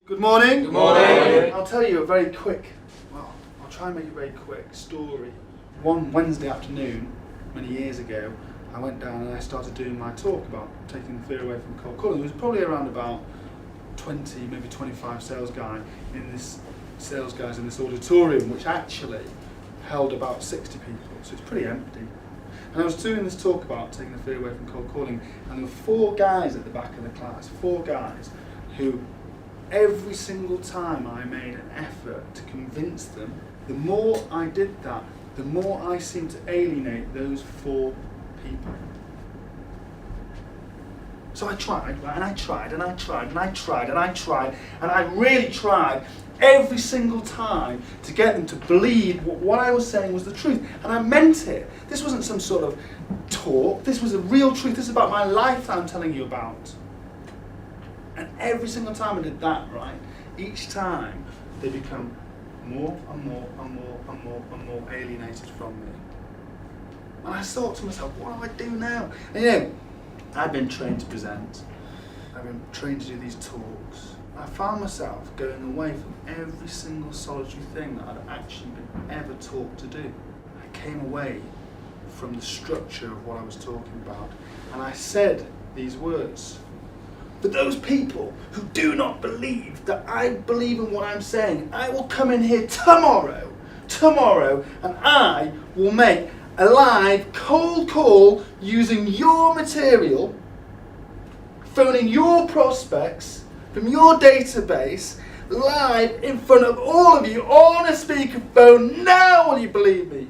Good morning. Good morning. I'll tell you a very quick, I'll try and make a very quick story. One Wednesday afternoon, many years ago, I went down and I started doing my talk about taking the fear away from cold calling. There was probably around about 20, maybe 25 sales guys in this auditorium, which actually held about 60 people, so it's pretty empty. And I was doing this talk about taking the fear away from cold calling, and there were 4 guys at the back of the class, 4 guys who every single time I made an effort to convince them, the more I did that, the more I seemed to alienate those 4 people. So I tried, right, and I tried, and I tried, and I tried, and I tried, and I really tried every single time to get them to believe what I was saying was the truth. And I meant it. This wasn't some sort of talk, this was a real truth. This is about my life that I'm telling you about. And every single time I did that, right, each time they become more and more and more and more and more alienated from me. And I thought to myself, what do I do now? And I've been trained to present. I've been trained to do these talks. I found myself going away from every single solitary thing that I'd actually been ever taught to do. I came away from the structure of what I was talking about, and I said these words. For those people who do not believe that I believe in what I'm saying, I will come in here tomorrow, and I will make a live cold call using your material, phoning your prospects from your database, live in front of all of you on a speakerphone. Now will you believe me?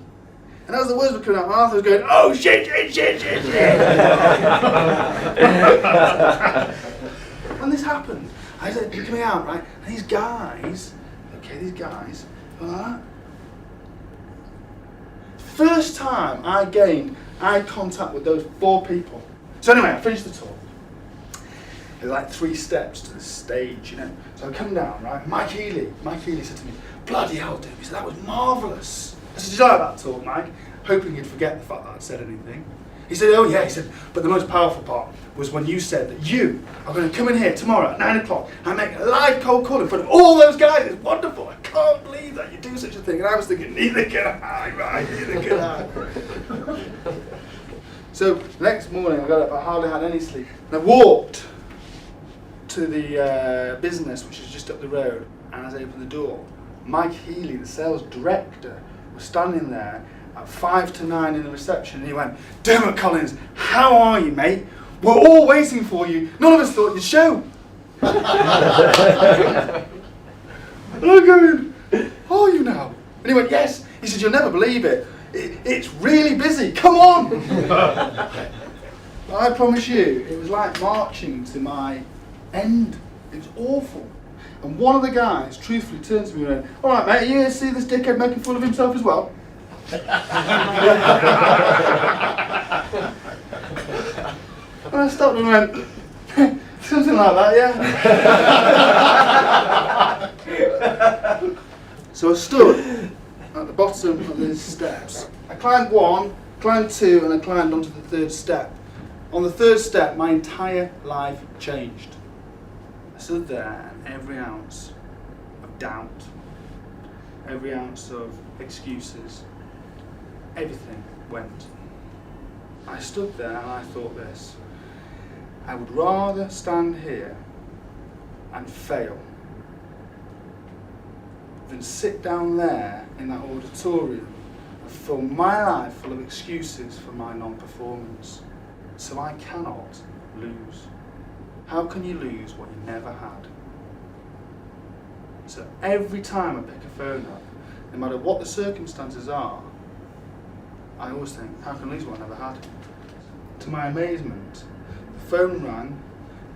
And as the words were coming out, my mouth was going, oh shit. And this happened. I said, coming out, right? And these guys, were like that. First time I gained eye contact with those 4 people. So anyway, I finished the talk. There were like 3 steps to the stage, So I come down, right? Mike Healy said to me, bloody hell, dude. He said, that was marvellous. I said, did you like that talk, Mike? Hoping he'd forget the fact that I'd said anything. He said, oh yeah, he said, but the most powerful part was when you said that you are going to come in here tomorrow at 9 o'clock and make a live cold call in front of all those guys. It's wonderful. I can't believe that you do such a thing. And I was thinking, neither can I, right? Neither can I. So the next morning I got up, I hardly had any sleep. And I walked to the business, which is just up the road, and as I opened the door, Mike Healy, the sales director, was standing there at 5 to 9 in the reception, and he went, Dermot Collins, how are you, mate? We're all waiting for you. None of us thought you'd show. And I'm going, are you now? And he went, yes. He said, you'll never believe it. It's really busy. Come on. I promise you, it was like marching to my end. It was awful. And one of the guys truthfully turned to me and went, all right, mate, are you here to see this dickhead making fun of himself as well? And I stopped and went, something like that, yeah. So I stood at the bottom of these steps. I climbed 1, climbed 2, and I climbed onto the 3rd step. On the 3rd step, my entire life changed. I stood there, and every ounce of doubt, every ounce of excuses, everything went. I stood there and I thought this: I would rather stand here and fail than sit down there in that auditorium and fill my life full of excuses for my non-performance. So I cannot lose. How can you lose what you never had? So every time I pick a phone up, no matter what the circumstances are, I always think, how can I lose what I never had? To my amazement, the phone rang,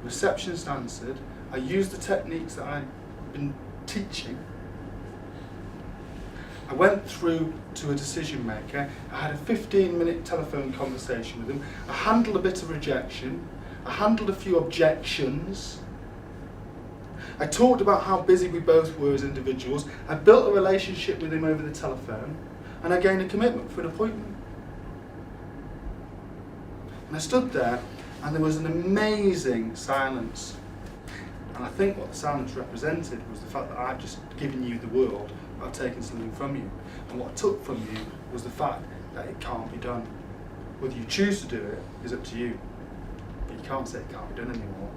the receptionist answered, I used the techniques that I'd been teaching. I went through to a decision maker, I had a 15-minute telephone conversation with him, I handled a bit of rejection, I handled a few objections, I talked about how busy we both were as individuals, I built a relationship with him over the telephone, and I gained a commitment for an appointment. And I stood there, and there was an amazing silence. And I think what the silence represented was the fact that I've just given you the world, I've taken something from you. And what I took from you was the fact that it can't be done. Whether you choose to do it is up to you. But you can't say it can't be done anymore.